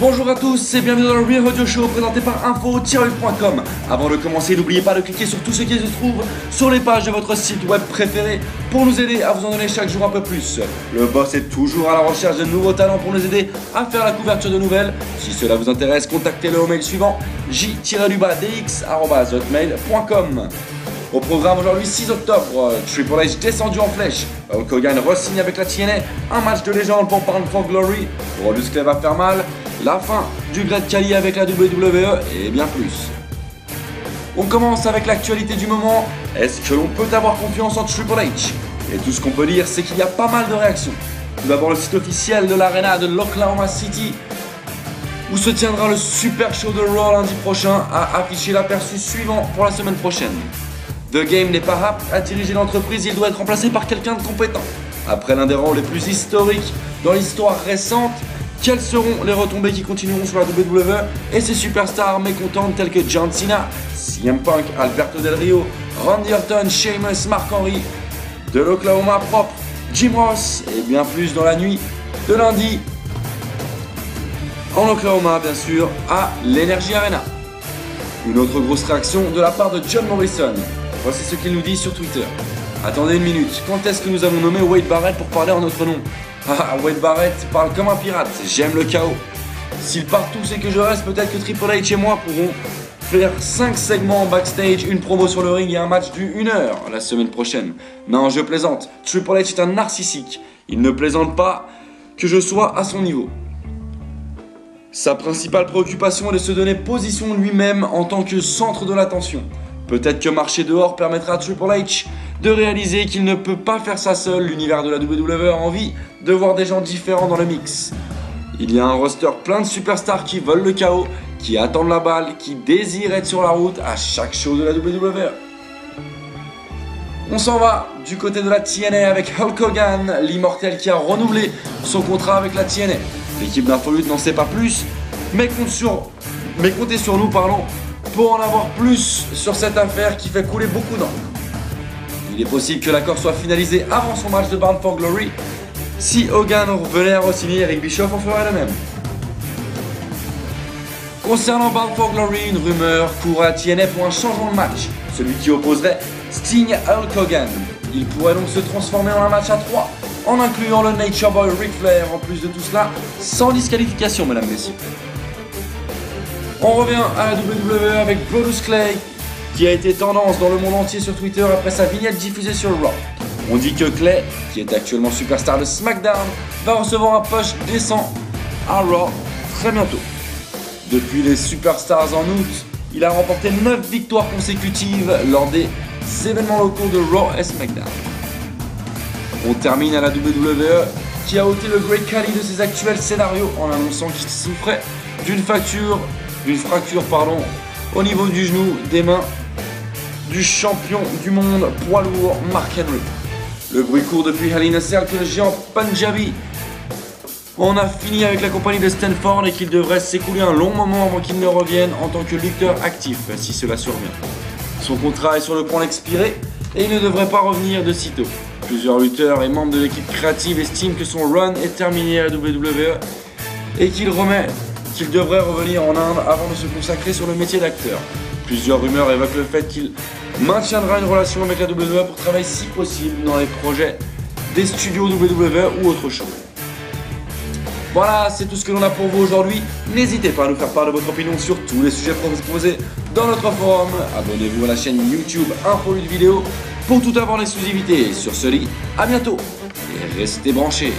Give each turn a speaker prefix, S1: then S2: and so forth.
S1: Bonjour à tous et bienvenue dans le Real Audio Show présenté par info-lutte.com. Avant de commencer, n'oubliez pas de cliquer sur tout ce qui se trouve sur les pages de votre site web préféré pour nous aider à vous en donner chaque jour un peu plus. Le boss est toujours à la recherche de nouveaux talents pour nous aider à faire la couverture de nouvelles. Si cela vous intéresse, contactez-le au mail suivant j-dx@hotmail.com. Au programme aujourd'hui, 6 octobre, Triple H descendu en flèche, Hulk Hogan re-signe avec la TNA, un match de légende pour Bound for Glory, Brodus Clay va faire mal, la fin du Great Khali avec la WWE et bien plus. On commence avec l'actualité du moment. Est-ce que l'on peut avoir confiance en Triple H? Et tout ce qu'on peut dire, c'est qu'il y a pas mal de réactions. Tout d'abord le site officiel de l'Arena de l'Oklahoma City, où se tiendra le Super Show de Raw lundi prochain, a affiché l'aperçu suivant pour la semaine prochaine. The Game n'est pas apte à diriger l'entreprise, il doit être remplacé par quelqu'un de compétent. Après l'un des rangs les plus historiques dans l'histoire récente, quelles seront les retombées qui continueront sur la WWE et ses superstars mécontentes telles que John Cena, CM Punk, Alberto Del Rio, Randy Orton, Sheamus, Mark Henry, de l'Oklahoma propre, Jim Ross et bien plus dans la nuit de lundi en Oklahoma bien sûr à l'Energy Arena. Une autre grosse réaction de la part de John Morrison. Voici ce qu'il nous dit sur Twitter. Attendez une minute, quand est-ce que nous avons nommé Wade Barrett pour parler en notre nom? Ah, Wade Barrett parle comme un pirate, j'aime le chaos. S'il part tous et que je reste, peut-être que Triple H et moi pourrons faire 5 segments backstage, une promo sur le ring et un match d'1 heure la semaine prochaine. Non, je plaisante, Triple H est un narcissique. Il ne plaisante pas que je sois à son niveau. Sa principale préoccupation est de se donner position lui-même en tant que centre de l'attention. Peut-être que marcher dehors permettra à Triple H de réaliser qu'il ne peut pas faire ça seul. L'univers de la WWE a envie de voir des gens différents dans le mix. Il y a un roster plein de superstars qui veulent le chaos, qui attendent la balle, qui désirent être sur la route à chaque show de la WWE. On s'en va du côté de la TNA avec Hulk Hogan, l'immortel qui a renouvelé son contrat avec la TNA. L'équipe d'Infolute n'en sait pas plus, mais comptez sur nous, pour en avoir plus sur cette affaire qui fait couler beaucoup d'encre. Il est possible que l'accord soit finalisé avant son match de Bound for Glory. Si Hogan venait à re-signer, Eric Bischoff en ferait de même. Concernant Bound for Glory, une rumeur court à TNA pour un changement de match, celui qui opposerait Sting à Hulk Hogan. Il pourrait donc se transformer en un match à 3, en incluant le Nature Boy Ric Flair, en plus de tout cela, sans disqualification, mesdames et messieurs. On revient à la WWE avec Brodus Clay, qui a été tendance dans le monde entier sur Twitter après sa vignette diffusée sur Raw. On dit que Clay, qui est actuellement superstar de SmackDown, va recevoir un push décent à Raw très bientôt. Depuis les Superstars en août, il a remporté 9 victoires consécutives lors des événements locaux de Raw et SmackDown. On termine à la WWE, qui a ôté le Great Khali de ses actuels scénarios en annonçant qu'il souffrait d'une fracture au niveau du genou, des mains du champion du monde poids lourd Mark Henry. Le bruit court depuis Hell in a Cell que le géant Punjabi en a fini avec la compagnie de Stanford et qu'il devrait s'écouler un long moment avant qu'il ne revienne en tant que lutteur actif, si cela survient. Son contrat est sur le point d'expirer et il ne devrait pas revenir de sitôt. Plusieurs lutteurs et membres de l'équipe créative estiment que son run est terminé à la WWE et qu'il devrait revenir en Inde avant de se consacrer sur le métier d'acteur. Plusieurs rumeurs évoquent le fait qu'il maintiendra une relation avec la WWE pour travailler si possible dans les projets des studios WWE ou autre chose. Voilà, c'est tout ce que l'on a pour vous aujourd'hui. N'hésitez pas à nous faire part de votre opinion sur tous les sujets proposés dans notre forum. Abonnez-vous à la chaîne YouTube Infolutte Vidéo pour tout avoir en exclusivité. Sur ce dit, à bientôt et restez branchés.